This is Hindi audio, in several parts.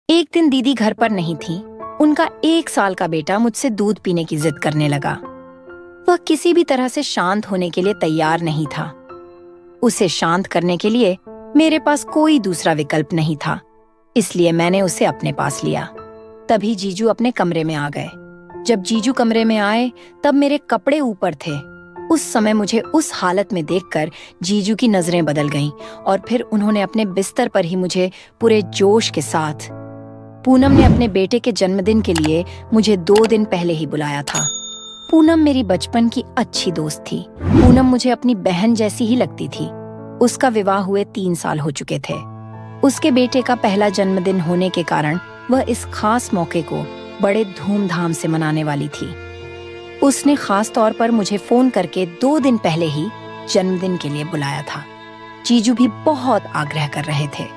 एक दिन दीदी घर पर नहीं थी। उनका 1 साल का बेटा मुझसे दूध पीने की जिद करने लगा। वह किसी भी तरह से शांत होने के लिए तैयार नहीं था। उसे शांत करने के लिए मेरे पास कोई दूसरा विकल्प नहीं था, इसलिए मैंने उसे अपने पास लिया। तभी जीजू अपने कमरे में आ गए। जब जीजू कमरे में आए तब मेरे कपड़े ऊपर थे। उस समय मुझे उस हालत में देखकर जीजू की नजरें बदल गईं और फिर उन्होंने अपने बिस्तर पर ही मुझे पूरे जोश के साथ। पूनम ने अपने बेटे के जन्मदिन के लिए मुझे 2 दिन पहले ही बुलाया था। पूनम मेरी बचपन की अच्छी दोस्त थी। पूनम मुझे अपनी बहन जैसी ही लगती थी। उसका विवाह हुए 3 साल हो चुके थे। उसके बेटे का पहला जन्मदिन होने के कारण वह इस खास मौके को बड़े धूमधाम से मनाने वाली थी। उसने खास तौर पर मुझे फोन करके 2 दिन पहले ही जन्मदिन के लिए बुलाया था। जीजू भी बहुत आग्रह कर रहे थे।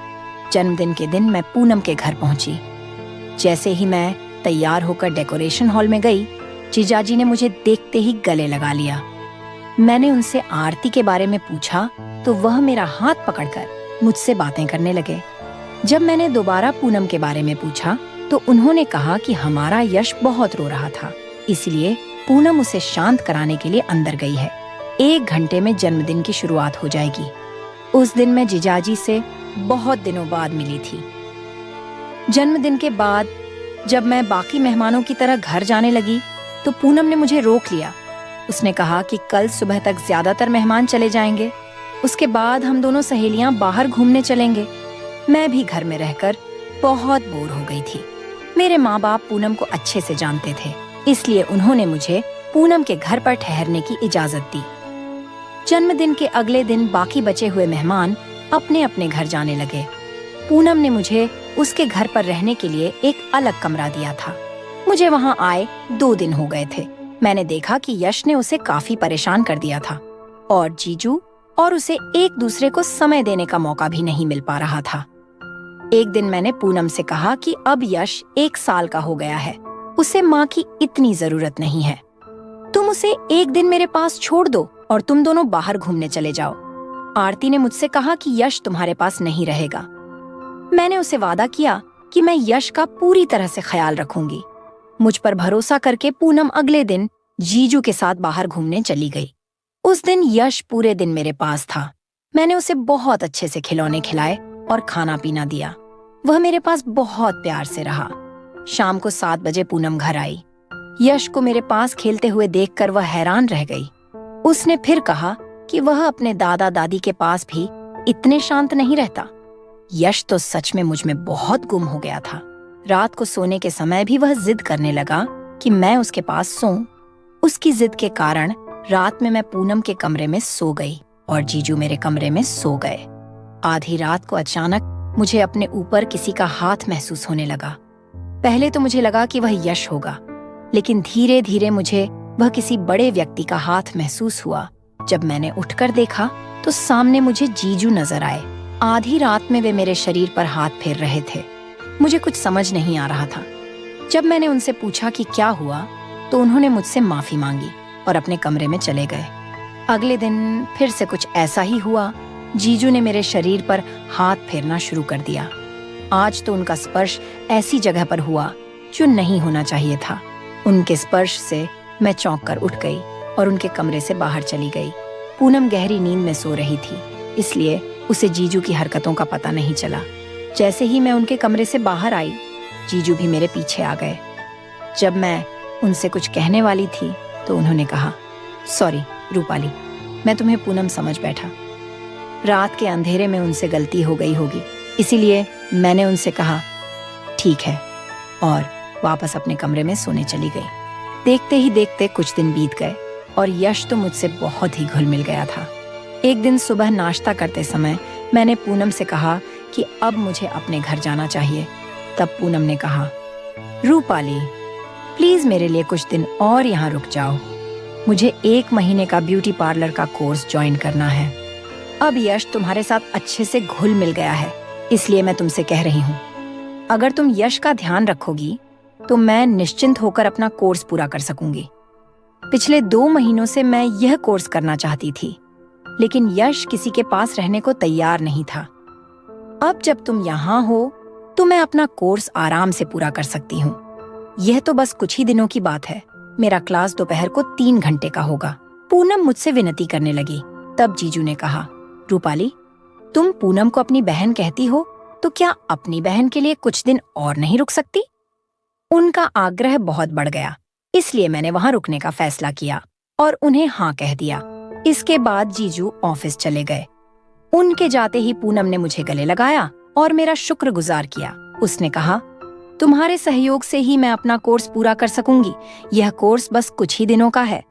जन्मदिन के दिन मैं पूनम के घर पहुंची। जैसे ही मैं तैयार होकर डेकोरेशन हॉल में गई, जीजाजी ने मुझे देखते ही गले लगा लिया। मैंने उनसे आरती के बारे में पूछा तो वह मेरा हाथ पकड़कर मुझसे बातें करने लगे। जब मैंने दोबारा पूनम के बारे में पूछा तो उन्होंने कहा कि हमारा यश बहुत रो रहा था, इसलिए पूनम उसे शांत कराने के लिए अंदर गई है। 1 घंटे में जन्मदिन की शुरुआत हो जाएगी। उस दिन मैं जीजाजी से बहुत दिनों बाद मिली थी। जन्मदिन के बाद जब मैं बाकी मेहमानों की तरह घर जाने लगी तो पूनम ने मुझे रोक लिया। उसने कहा कि कल सुबह तक ज्यादातर मेहमान चले जाएंगे, उसके बाद हम दोनों सहेलियां बाहर घूमने चलेंगे। मैं भी घर में रहकर बहुत बोर हो गई थी। मेरे माँ बाप पूनम को अच्छे से जानते थे, इसलिए उन्होंने मुझे पूनम के घर पर ठहरने की इजाजत दी। जन्मदिन के अगले दिन बाकी बचे हुए मेहमान अपने अपने घर जाने लगे। पूनम ने मुझे उसके घर पर रहने के लिए एक अलग कमरा दिया था। मुझे वहाँ आए 2 दिन हो गए थे। मैंने देखा कि यश ने उसे काफी परेशान कर दिया था और जीजू और उसे एक दूसरे को समय देने का मौका भी नहीं मिल पा रहा था। एक दिन मैंने पूनम से कहा कि अब यश 1 साल का हो गया है, उसे माँ की इतनी जरूरत नहीं है। तुम उसे एक दिन मेरे पास छोड़ दो और तुम दोनों बाहर घूमने चले जाओ। आरती ने मुझसे कहा कि यश तुम्हारे पास नहीं रहेगा। मैंने उसे वादा किया कि मैं यश का पूरी तरह से ख्याल रखूंगी। मुझ पर भरोसा करके पूनम अगले दिन जीजू के साथ बाहर घूमने चली गई। उस दिन यश पूरे दिन मेरे पास था। मैंने उसे बहुत अच्छे से खिलौने खिलाए और खाना पीना दिया। वह मेरे पास बहुत प्यार से रहा। शाम को 7 बजे पूनम घर आई। यश को मेरे पास खेलते हुए देखकर वह हैरान रह गई। उसने फिर कहा कि वह अपने दादा दादी के पास भी इतने शांत नहीं रहता। यश तो सच में मुझ में बहुत गुम हो गया था। रात को सोने के समय भी वह जिद करने लगा कि मैं उसके पास सोऊं। उसकी जिद के कारण रात में मैं पूनम के कमरे में सो गई और जीजू मेरे कमरे में सो गए। आधी रात को अचानक मुझे अपने ऊपर किसी का हाथ महसूस होने लगा। पहले तो मुझे लगा कि वह यश होगा, लेकिन धीरे धीरे मुझे वह किसी बड़े व्यक्ति का हाथ महसूस हुआ। जब मैंने उठकर देखा तो सामने मुझे जीजू नजर आए। आधी रात में वे मेरे शरीर पर हाथ फेर रहे थे। मुझे कुछ समझ नहीं आ रहा था। जब मैंने उनसे पूछा कि क्या हुआ तो उन्होंने मुझसे माफी मांगी और अपने कमरे में चले गए। अगले दिन फिर से कुछ ऐसा ही हुआ। जीजू ने मेरे शरीर पर हाथ फेरना शुरू कर दिया। आज तो उनका स्पर्श ऐसी जगह पर हुआ जो नहीं होना चाहिए था। उनके स्पर्श से मैं चौंक कर उठ गई और उनके कमरे से बाहर चली गई। पूनम गहरी नींद में सो रही थी, इसलिए उसे जीजू की हरकतों का पता नहीं चला। जैसे ही मैं उनके कमरे से बाहर आई, जीजू भी मेरे पीछे आ गए। जब मैं उनसे कुछ कहने वाली थी तो उन्होंने कहा, सॉरी रूपाली, मैं तुम्हें पूनम समझ बैठा। रात के अंधेरे में उनसे गलती हो गई होगी, इसीलिए मैंने उनसे कहा ठीक है और वापस अपने कमरे में सोने चली गई। देखते ही देखते कुछ दिन बीत गए और यश तो मुझसे बहुत ही घुल मिल गया था। एक दिन सुबह नाश्ता करते समय मैंने पूनम से कहा कि अब मुझे अपने घर जाना चाहिए। तब पूनम ने कहा, रूपाली प्लीज मेरे लिए कुछ दिन और यहाँ रुक जाओ। मुझे 1 महीने का ब्यूटी पार्लर का कोर्स ज्वाइन करना है। अब यश तुम्हारे साथ अच्छे से घुल मिल गया है, इसलिए मैं तुमसे कह रही हूँ, अगर तुम यश का ध्यान रखोगी तो मैं निश्चिंत होकर अपना कोर्स पूरा कर सकूंगी। पिछले 2 महीनों से मैं यह कोर्स करना चाहती थी, लेकिन यश किसी के पास रहने को तैयार नहीं था। अब जब तुम यहाँ हो तो मैं अपना कोर्स आराम से पूरा कर सकती हूँ। यह तो बस कुछ ही दिनों की बात है। मेरा क्लास दोपहर को 3 घंटे का होगा। पूनम मुझसे विनती करने लगी। तब जीजू ने कहा, रूपाली, तुम पूनम को अपनी बहन कहती हो, तो क्या अपनी बहन के लिए कुछ दिन और नहीं रुक सकती? उनका आग्रह बहुत बढ़ गया, इसलिए मैंने वहां रुकने का फैसला किया और उन्हें हाँ कह दिया। इसके बाद जीजू ऑफिस चले गए। उनके जाते ही पूनम ने मुझे गले लगाया और मेरा शुक्रगुजार किया। उसने कहा, तुम्हारे सहयोग से ही मैं अपना कोर्स पूरा कर सकूंगी। यह कोर्स बस कुछ ही दिनों का है।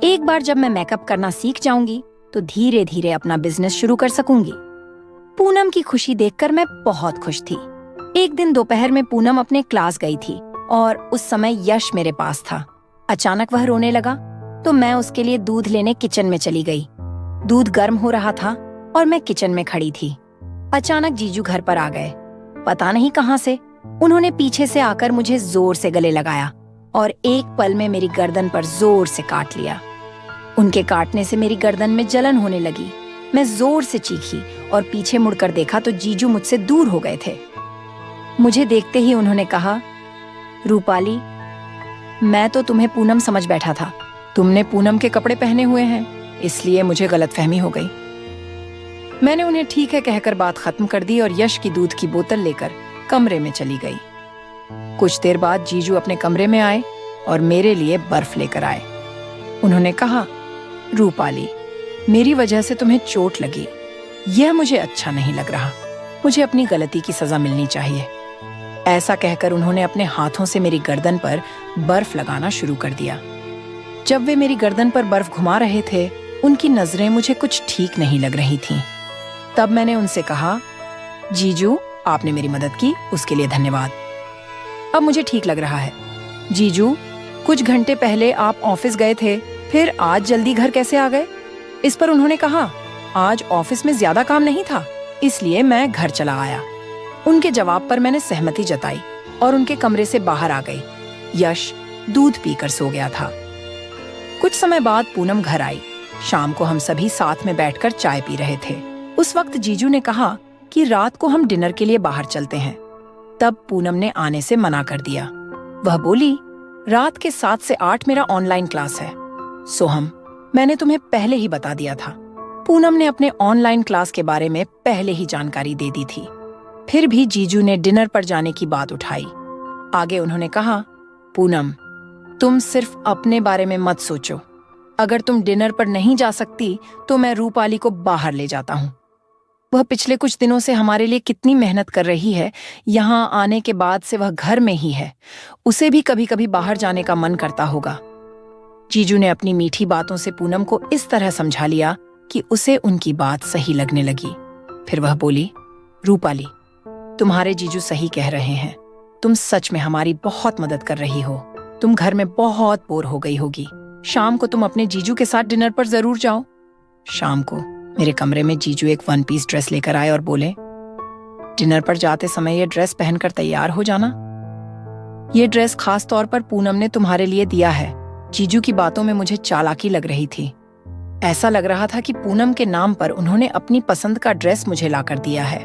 एक बार जब मैं मेकअप करना सीख जाऊंगी तो धीरे धीरे अपना बिजनेस शुरू कर सकूंगी। पूनम की खुशी देखकर मैं बहुत खुश थी। एक दिन दोपहर में पूनम अपने क्लास गई थी और उस समय यश मेरे पास था। अचानक वह रोने लगा तो मैं उसके लिए दूध लेने किचन में चली गई। दूध गर्म हो रहा था और मैं किचन में खड़ी थी। अचानक जीजू घर पर आ गए। पता नहीं कहां से उन्होंने पीछे से आकर मुझे जोर से गले लगाया और एक पल में मेरी गर्दन पर जोर से काट लिया। उनके काटने से मेरी गर्दन में जलन होने लगी। मैं जोर से चीखी और पीछे मुड़कर देखा तो जीजू मुझसे दूर हो गए थे। मुझे देखते ही उन्होंने कहा, रूपाली, मैं तो तुम्हें पूनम समझ बैठा था। तुमने पूनम के कपड़े पहने हुए हैं, इसलिए मुझे गलतफहमी हो गई। मैंने उन्हें ठीक है कहकर बात खत्म कर दी और यश की दूध की बोतल लेकर कमरे में चली गई। कुछ देर बाद जीजू अपने कमरे में आए और मेरे लिए बर्फ लेकर आए। उन्होंने कहा, रूपाली, मेरी वजह से तुम्हें चोट लगी, यह मुझे अच्छा नहीं लग रहा। मुझे अपनी गलती की सजा मिलनी चाहिए। ऐसा कहकर उन्होंने अपने हाथों से मेरी गर्दन पर बर्फ लगाना शुरू कर दिया। जब वे मेरी गर्दन पर बर्फ घुमा रहे थे, उनकी नजरें मुझे कुछ ठीक नहीं लग रही थीं। तब मैंने उनसे कहा, जीजू, आपने मेरी मदद की, उसके लिए धन्यवाद। अब मुझे ठीक लग रहा है। जीजू, कुछ घंटे पहले आप ऑफिस गए थे, फिर आज जल्दी घर कैसे आ गए? इस पर उन्होंने कहा, आज ऑफिस में ज्यादा काम नहीं था, इसलिए मैं घर चला आया। उनके जवाब पर मैंने सहमति जताई और उनके कमरे से बाहर आ गई। यश दूध पीकर सो गया था। कुछ समय बाद पूनम घर आई। शाम को हम सभी साथ में बैठकर चाय पी रहे थे। उस वक्त जीजू ने कहा कि रात को हम डिनर के लिए बाहर चलते हैं। तब पूनम ने आने से मना कर दिया। वह बोली, रात के 7 से 8 मेरा ऑनलाइन क्लास है। सोहम, मैंने तुम्हें पहले ही बता दिया था। पूनम ने अपने ऑनलाइन क्लास के बारे में पहले ही जानकारी दे दी थी। फिर भी जीजू ने डिनर पर जाने की बात उठाई। आगे उन्होंने कहा, पूनम, तुम सिर्फ अपने बारे में मत सोचो। अगर तुम डिनर पर नहीं जा सकती तो मैं रूपाली को बाहर ले जाता हूँ। वह पिछले कुछ दिनों से हमारे लिए कितनी मेहनत कर रही है। यहाँ आने के बाद से वह घर में ही है। उसे भी कभी कभी बाहर जाने का मन करता होगा। जीजू ने अपनी मीठी बातों से पूनम को इस तरह समझा लिया कि उसे उनकी बात सही लगने लगी। फिर वह बोली, रूपाली, तुम्हारे जीजू सही कह रहे हैं। तुम सच में हमारी बहुत मदद कर रही हो। तुम घर में बहुत बोर हो गई होगी। शाम को तुम अपने जीजू के साथ डिनर पर जरूर जाओ। शाम को मेरे कमरे में जीजू एक 1 पीस ड्रेस लेकर आए और बोले, डिनर पर जाते समय ये ड्रेस पहनकर तैयार हो जाना। ये ड्रेस खास तौर पर पूनम ने तुम्हारे लिए दिया है। जीजू की बातों में मुझे चालाकी लग रही थी। ऐसा लग रहा था कि पूनम के नाम पर उन्होंने अपनी पसंद का ड्रेस मुझे लाकर दिया है।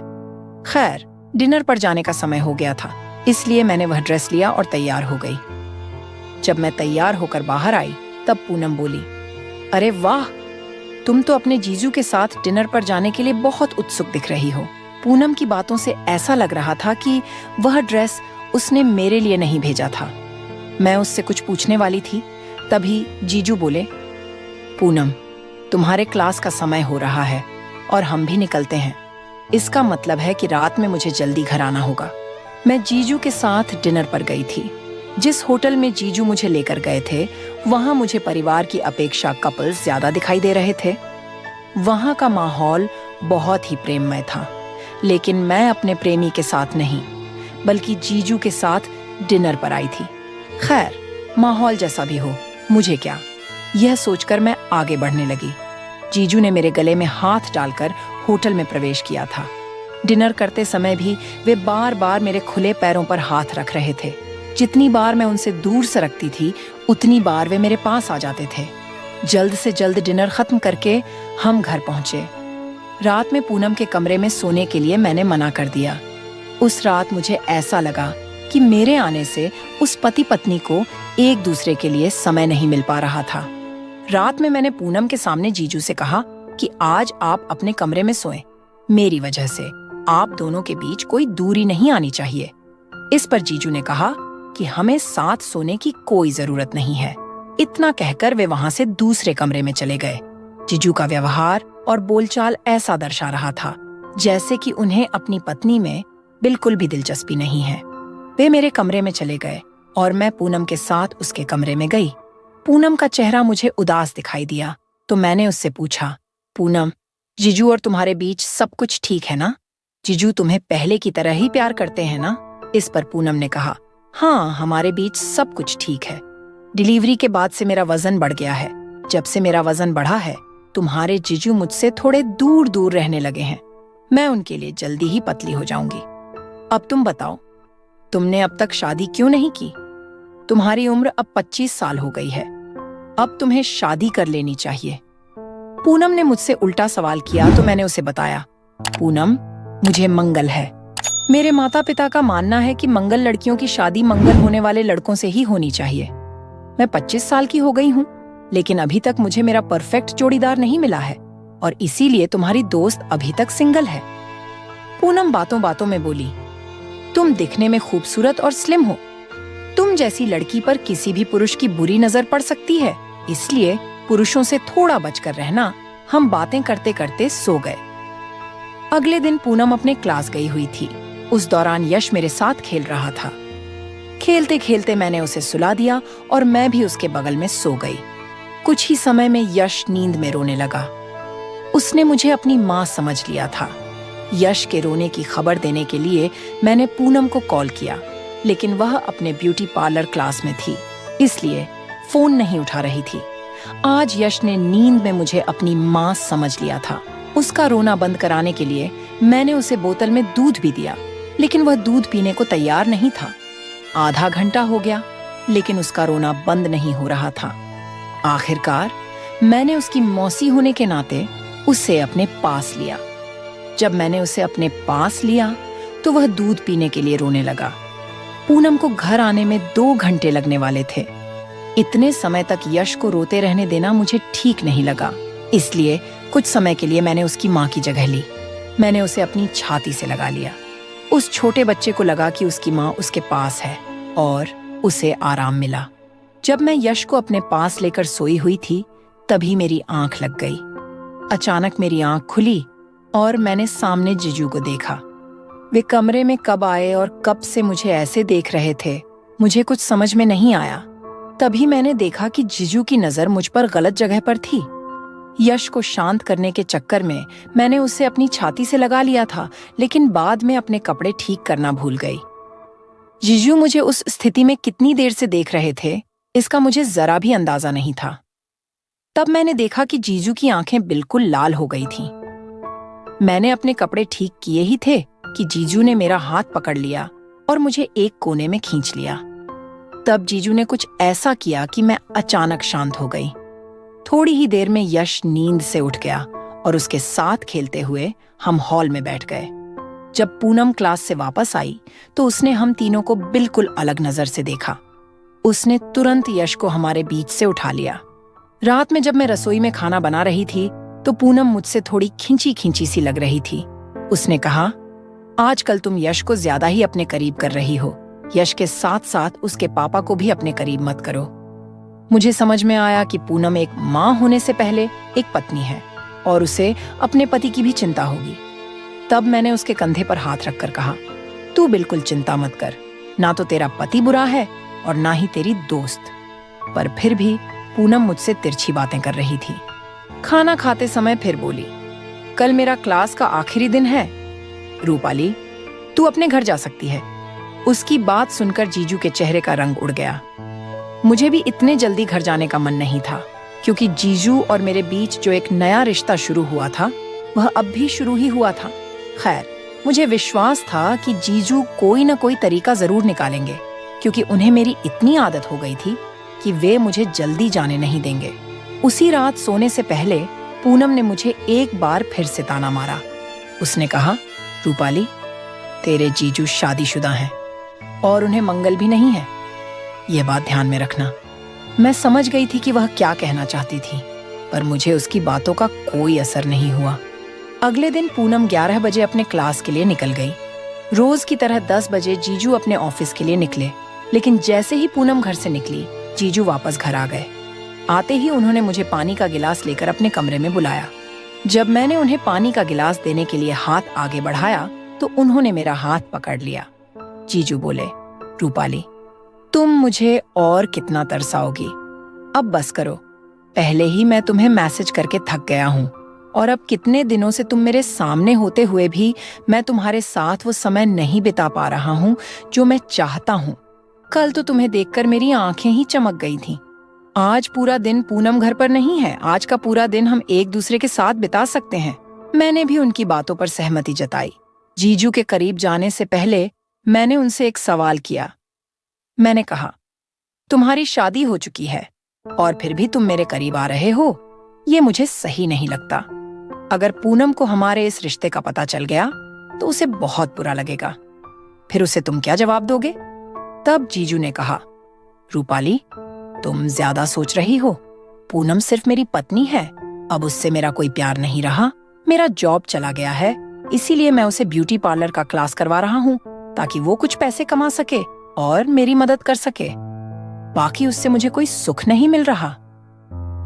खैर, डिनर पर जाने का समय हो गया था, इसलिए मैंने वह ड्रेस लिया और तैयार हो गई। जब मैं तैयार होकर बाहर आई तब पूनम बोली, अरे वाह, तुम तो अपने जीजू के साथ डिनर पर जाने के लिए बहुत उत्सुक दिख रही हो। पूनम की बातों से ऐसा लग रहा था कि वह ड्रेस उसने मेरे लिए नहीं भेजा था। मैं उससे कुछ पूछने वाली थी, तभी जीजू बोले, पूनम, तुम्हारे क्लास का समय हो रहा है और हम भी निकलते हैं। इसका मतलब है कि रात में मुझे जल्दी घर आना होगा। मैं जीजू के साथ डिनर पर गई थी। जिस होटल में जीजू मुझे लेकर गए थे, वहां मुझे परिवार की अपेक्षा कपल्स ज्यादा दिखाई दे रहे थे। वहां का माहौल बहुत ही प्रेममय था, लेकिन मैं अपने प्रेमी के साथ नहीं, बल्कि जीजू के साथ डिनर पर आई थी। खैर, माहौल जैसा भी हो, मुझे क्या, यह सोचकर मैं आगे बढ़ने लगी। जीजू ने मेरे गले में हाथ डालकर होटल में प्रवेश किया था। डिनर करते समय भी वे बार बार मेरे खुले पैरों पर हाथ रख रहे थे। जितनी बार मैं उनसे दूर सरकती थी, उतनी बार वे मेरे पास आ जाते थे। जल्द से जल्द डिनर खत्म करके हम घर पहुंचे। रात में पूनम के कमरे में सोने के लिए मैंने मना कर दिया। उस रात मुझे ऐसा लगा कि मेरे आने से उस पति पत्नी को एक दूसरे के लिए समय नहीं मिल पा रहा था। रात में मैंने पूनम के सामने जीजू से कहा कि आज आप अपने कमरे में सोएं। मेरी वजह से आप दोनों के बीच कोई दूरी नहीं आनी चाहिए। इस पर जीजू ने कहा कि हमें साथ सोने की कोई जरूरत नहीं है। इतना कहकर वे वहां से दूसरे कमरे में चले गए। जीजू का व्यवहार और बोलचाल ऐसा दर्शा रहा था जैसे कि उन्हें अपनी पत्नी में बिल्कुल भी दिलचस्पी नहीं है। वे मेरे कमरे में चले गए और मैं पूनम के साथ उसके कमरे में गई। पूनम का चेहरा मुझे उदास दिखाई दिया तो मैंने उससे पूछा, पूनम, जीजू और तुम्हारे बीच सब कुछ ठीक है ना? जीजू तुम्हें पहले की तरह ही प्यार करते हैं ना? इस पर पूनम ने कहा, हाँ, हमारे बीच सब कुछ ठीक है। डिलीवरी के बाद से मेरा वजन बढ़ गया है। जब से मेरा वजन बढ़ा है, तुम्हारे जीजू मुझसे थोड़े दूर दूर रहने लगे हैं। मैं उनके लिए जल्दी ही पतली हो जाऊंगी। अब तुम बताओ, तुमने अब तक शादी क्यों नहीं की? तुम्हारी उम्र अब 25 साल हो गई है। अब तुम्हें शादी कर लेनी चाहिए। पूनम ने मुझसे उल्टा सवाल किया तो मैंने उसे बताया, पूनम, मुझे मंगल है। मेरे माता पिता का मानना है कि मंगल लड़कियों की शादी मंगल होने वाले लड़कों से ही होनी चाहिए। मैं 25 साल की हो गई हूँ, लेकिन अभी तक मुझे मेरा परफेक्ट जोड़ीदार नहीं मिला है और इसीलिए तुम्हारी दोस्त अभी तक सिंगल है। पूनम बातों बातों में बोली, तुम दिखने में खूबसूरत और स्लिम हो। तुम जैसी लड़की पर किसी भी पुरुष की बुरी नजर पड़ सकती है, इसलिए पुरुषों से थोड़ा बचकर रहना। हम बातें करते करते सो गए। अगले दिन पूनम अपने क्लास गई हुई थी। उस दौरान यश मेरे साथ खेल रहा था। खेलते खेलते मैंने उसे सुला दिया और मैं भी उसके बगल में सो गई। कुछ ही समय में यश नींद में रोने लगा। उसने मुझे अपनी माँ समझ लिया था। यश के रोने की खबर देने के लिए मैंने पूनम को कॉल किया, लेकिन वह अपने ब्यूटी पार्लर क्लास में थी, इसलिए फोन नहीं उठा रही थी। आज यश ने नींद में मुझे अपनी माँ समझ लिया था। उसका रोना बंद कराने के लिए मैंने उसे बोतल में दूध भी दिया, लेकिन वह दूध पीने को तैयार नहीं था। आधा घंटा हो गया, लेकिन उसका रोना बंद नहीं हो रहा था। आखिरकार मैंने उसकी मौसी होने के नाते उसे अपने पास लिया। जब मैंने उसे अपने पास लिया तो वह दूध पीने के लिए रोने लगा। पूनम को घर आने में 2 घंटे लगने वाले थे। इतने समय तक यश को रोते रहने देना मुझे ठीक नहीं लगा, इसलिए कुछ समय के लिए मैंने उसकी माँ की जगह ली। मैंने उसे अपनी छाती से लगा लिया। उस छोटे बच्चे को लगा कि उसकी माँ उसके पास है और उसे आराम मिला। जब मैं यश को अपने पास लेकर सोई हुई थी, तभी मेरी आंख लग गई। अचानक मेरी आंख खुली और मैंने सामने जीजू को देखा। वे कमरे में कब आए और कब से मुझे ऐसे देख रहे थे, मुझे कुछ समझ में नहीं आया। तभी मैंने देखा कि जीजू की नजर मुझ पर गलत जगह पर थी। यश को शांत करने के चक्कर में मैंने उसे अपनी छाती से लगा लिया था, लेकिन बाद में अपने कपड़े ठीक करना भूल गई। जीजू मुझे उस स्थिति में कितनी देर से देख रहे थे, इसका मुझे जरा भी अंदाजा नहीं था। तब मैंने देखा कि जीजू की आंखें बिल्कुल लाल हो गई थीं। मैंने अपने कपड़े ठीक किए ही थे कि जीजू ने मेरा हाथ पकड़ लिया और मुझे एक कोने में खींच लिया। तब जीजू ने कुछ ऐसा किया कि मैं अचानक शांत हो गई। थोड़ी ही देर में यश नींद से उठ गया और उसके साथ खेलते हुए हम हॉल में बैठ गए। जब पूनम क्लास से वापस आई तो उसने हम तीनों को बिल्कुल अलग नजर से देखा। उसने तुरंत यश को हमारे बीच से उठा लिया। रात में जब मैं रसोई में खाना बना रही थी तो पूनम मुझसे थोड़ी खिंची खिंची सी लग रही थी। उसने कहा, आजकल तुम यश को ज्यादा ही अपने करीब कर रही हो। यश के साथ साथ उसके पापा को भी अपने करीब मत करो। मुझे समझ में आया कि पूनम एक माँ होने से पहले एक पत्नी है और उसे अपने पति की भी चिंता होगी। तब मैंने उसके कंधे पर हाथ रखकर कहा, तू बिल्कुल चिंता मत कर, ना तो तेरा पति बुरा है और ना ही तेरी दोस्त। पर फिर भी पूनम मुझसे तिरछी बातें कर रही थी। खाना खाते समय फिर बोली, कल मेरा क्लास का आखिरी दिन है। रूपाली, तू अपने घर जा सकती है। उसकी बात सुनकर जीजू के चेहरे का रंग उड़ गया। मुझे भी इतने जल्दी घर जाने का मन नहीं था, क्योंकि जीजू और मेरे बीच जो एक नया रिश्ता शुरू हुआ था वह अब भी शुरू ही हुआ था। खैर, मुझे विश्वास था कि जीजू कोई न कोई तरीका जरूर निकालेंगे, क्योंकि उन्हें मेरी इतनी आदत हो गई थी कि वे मुझे जल्दी जाने नहीं देंगे। उसी रात सोने से पहले पूनम ने मुझे एक बार फिर से ताना मारा। उसने कहा, रूपाली, तेरे जीजू शादीशुदा हैं और उन्हें मंगल भी नहीं है, ये बात ध्यान में रखना। मैं समझ गई थी कि वह क्या कहना चाहती थी, पर मुझे उसकी बातों का कोई असर नहीं हुआ। अगले दिन पूनम 11 बजे अपने क्लास के लिए निकल गई। रोज की तरह 10 बजे जीजू अपने ऑफिस के लिए निकले, लेकिन जैसे ही पूनम घर से निकली, जीजू वापस घर आ गए। आते ही उन्होंने मुझे पानी का गिलास लेकर अपने कमरे में बुलाया। जब मैंने उन्हें पानी का गिलास देने के लिए हाथ आगे बढ़ाया तो उन्होंने मेरा हाथ पकड़ लिया। जीजू बोले, रूपाली, तुम मुझे और कितना तरसाओगी? अब बस करो। पहले ही मैं तुम्हें मैसेज करके थक गया हूँ और अब कितने दिनों से तुम मेरे सामने होते हुए भी मैं तुम्हारे साथ वो समय नहीं बिता पा रहा हूँ जो मैं चाहता हूँ। कल तो तुम्हें देखकर मेरी आंखें ही चमक गई थीं। आज पूरा दिन पूनम घर पर नहीं है, आज का पूरा दिन हम एक दूसरे के साथ बिता सकते हैं। मैंने भी उनकी बातों पर सहमति जताई। जीजू के करीब जाने से पहले मैंने उनसे एक सवाल किया। मैंने कहा, तुम्हारी शादी हो चुकी है और फिर भी तुम मेरे करीब आ रहे हो, ये मुझे सही नहीं लगता। अगर पूनम को हमारे इस रिश्ते का पता चल गया तो उसे बहुत बुरा लगेगा। फिर उसे तुम क्या जवाब दोगे? तब जीजू ने कहा, रूपाली, तुम ज्यादा सोच रही हो। पूनम सिर्फ मेरी पत्नी है, अब उससे मेरा कोई प्यार नहीं रहा। मेरा जॉब चला गया है, इसीलिए मैं उसे ब्यूटी पार्लर का क्लास करवा रहा हूँ ताकि वो कुछ पैसे कमा सके और मेरी मदद कर सके। बाकी उससे मुझे कोई सुख नहीं मिल रहा।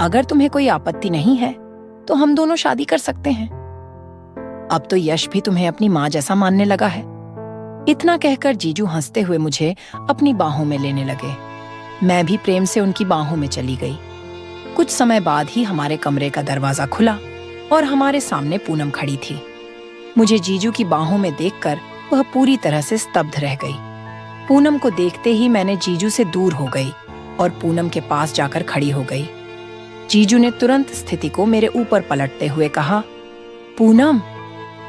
अगर तुम्हें कोई आपत्ति नहीं है तो हम दोनों शादी कर सकते हैं। अब तो यश भी तुम्हें अपनी माँ जैसा मानने लगा है। इतना कहकर जीजू हंसते हुए मुझे अपनी बाहों में लेने लगे। मैं भी प्रेम से उनकी बाहों में चली गई। कुछ समय बाद ही हमारे कमरे का दरवाजा खुला और हमारे सामने पूनम खड़ी थी। मुझे जीजू की बाहों में देखकर वह पूरी तरह से स्तब्ध रह गई। पूनम को देखते ही मैंने जीजू से दूर हो गई और पूनम के पास जाकर खड़ी हो गई। जीजू ने तुरंत स्थिति को मेरे ऊपर पलटते हुए कहा, पूनम,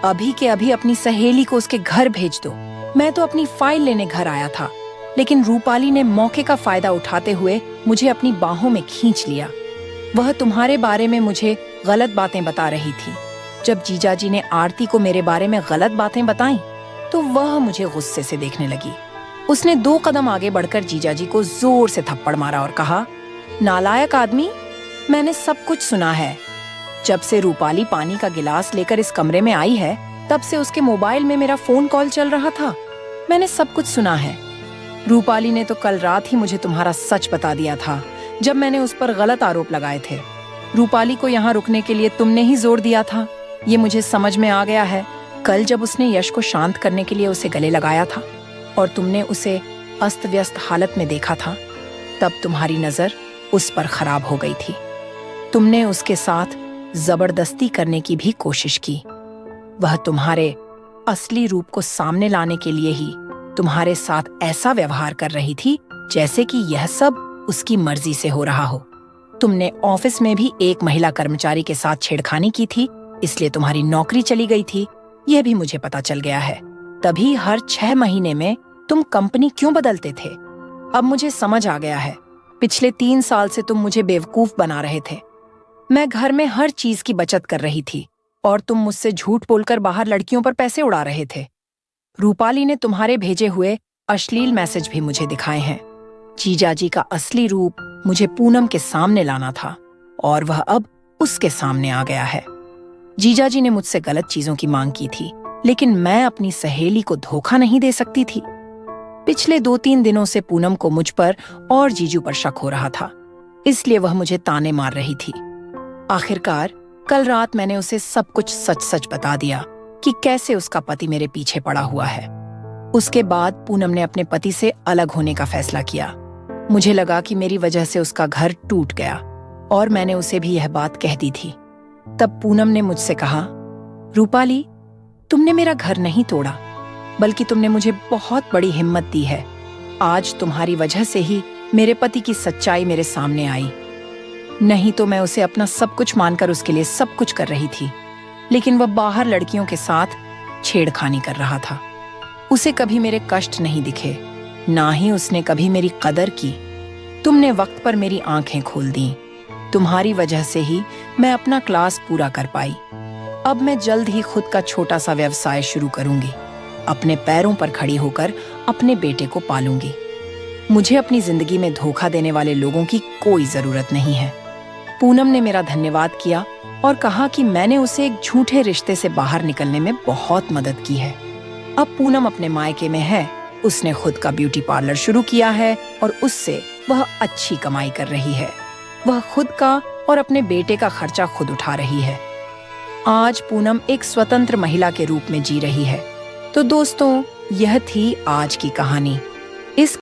अभी के अभी अपनी सहेली को उसके घर भेज दो। मैं तो अपनी फाइल लेने घर आया था, लेकिन रूपाली ने मौके का फायदा उठाते हुए मुझे अपनी बाहों में खींच लिया। वह तुम्हारे बारे में मुझे गलत बातें बता रही थी। जब जीजाजी ने आरती को मेरे बारे में गलत बातें बताईं, तो वह मुझे गुस्से से देखने लगी। उसने 2 कदम आगे बढ़कर जीजाजी को जोर से थप्पड़ मारा और कहा, नालायक आदमी, मैंने सब कुछ सुना है। जब से रूपाली पानी का गिलास लेकर इस कमरे में आई है, तब से उसके मोबाइल में मेरा फोन कॉल चल रहा था। मैंने सब कुछ सुना है। रूपाली ने तो कल रात ही मुझे तुम्हारा सच बता दिया था, जब मैंने उस पर गलत आरोप लगाए थे। रूपाली को यहाँ रुकने के लिए तुमने ही जोर दिया था, ये मुझे समझ में आ गया है। कल जब उसने यश को शांत करने के लिए उसे गले लगाया था और तुमने उसे अस्त व्यस्त हालत में देखा था, तब तुम्हारी नजर उस पर खराब हो गई थी। तुमने उसके साथ जबरदस्ती करने की भी कोशिश की। वह तुम्हारे असली रूप को सामने लाने के लिए ही तुम्हारे साथ ऐसा व्यवहार कर रही थी जैसे कि यह सब उसकी मर्जी से हो रहा हो। तुमने ऑफिस में भी एक महिला कर्मचारी के साथ छेड़खानी की थी, इसलिए तुम्हारी नौकरी चली गई थी, यह भी मुझे पता चल गया है। तभी हर 6 महीने में तुम कंपनी क्यों बदलते थे? अब मुझे समझ आ गया है। पिछले 3 साल से तुम मुझे बेवकूफ बना रहे थे। मैं घर में हर चीज की बचत कर रही थी और तुम मुझसे झूठ बोलकर बाहर लड़कियों पर पैसे उड़ा रहे थे। रूपाली ने तुम्हारे भेजे हुए अश्लील मैसेज भी मुझे दिखाए हैं। जीजाजी का असली रूप मुझे पूनम के सामने लाना था और वह अब उसके सामने आ गया है। जीजाजी ने मुझसे गलत चीजों की मांग की थी, लेकिन मैं अपनी सहेली को धोखा नहीं दे सकती थी। पिछले 2-3 दिनों से पूनम को मुझ पर और जीजू पर शक हो रहा था, इसलिए वह मुझे ताने मार रही थी। आखिरकार कल रात मैंने उसे सब कुछ सच सच बता दिया कि कैसे उसका पति मेरे पीछे पड़ा हुआ है। उसके बाद पूनम ने अपने पति से अलग होने का फैसला किया। मुझे लगा कि मेरी वजह से उसका घर टूट गया और मैंने उसे भी यह बात कह दी थी। तब पूनम ने मुझसे कहा, रूपाली, तुमने मेरा घर नहीं तोड़ा, बल्कि तुमने मुझे बहुत बड़ी हिम्मत दी है। आज तुम्हारी वजह से ही मेरे पति की सच्चाई मेरे सामने आई। नहीं तो मैं उसे अपना सब कुछ मानकर उसके लिए सब कुछ कर रही थी, लेकिन वह बाहर लड़कियों के साथ छेड़खानी कर रहा था। उसे कभी मेरे कष्ट नहीं दिखे, ना ही उसने कभी मेरी कदर की। तुमने वक्त पर मेरी आंखें खोल दी। तुम्हारी वजह से ही मैं अपना क्लास पूरा कर पाई। अब मैं जल्द ही खुद का छोटा सा व्यवसाय शुरू करूंगी। अपने पैरों पर खड़ी होकर अपने बेटे को पालूंगी। मुझे अपनी जिंदगी में धोखा देने वाले लोगों की कोई जरूरत नहीं है। पूनम ने मेरा धन्यवाद किया और कहा कि मैंने उसे एक झूठे रिश्ते से बाहर निकलने में बहुत मदद की है। अब पूनम अपने मायके में है। उसने खुद का ब्यूटी पार्लर शुरू किया है और उससे वह अच्छी कमाई कर रही है। वह खुद का और अपने बेटे का खर्चा खुद उठा रही है। आज पूनम एक स्वतंत्र महिला के रूप में जी रही है। तो दोस्तों, यह थी आज की कहानी। इस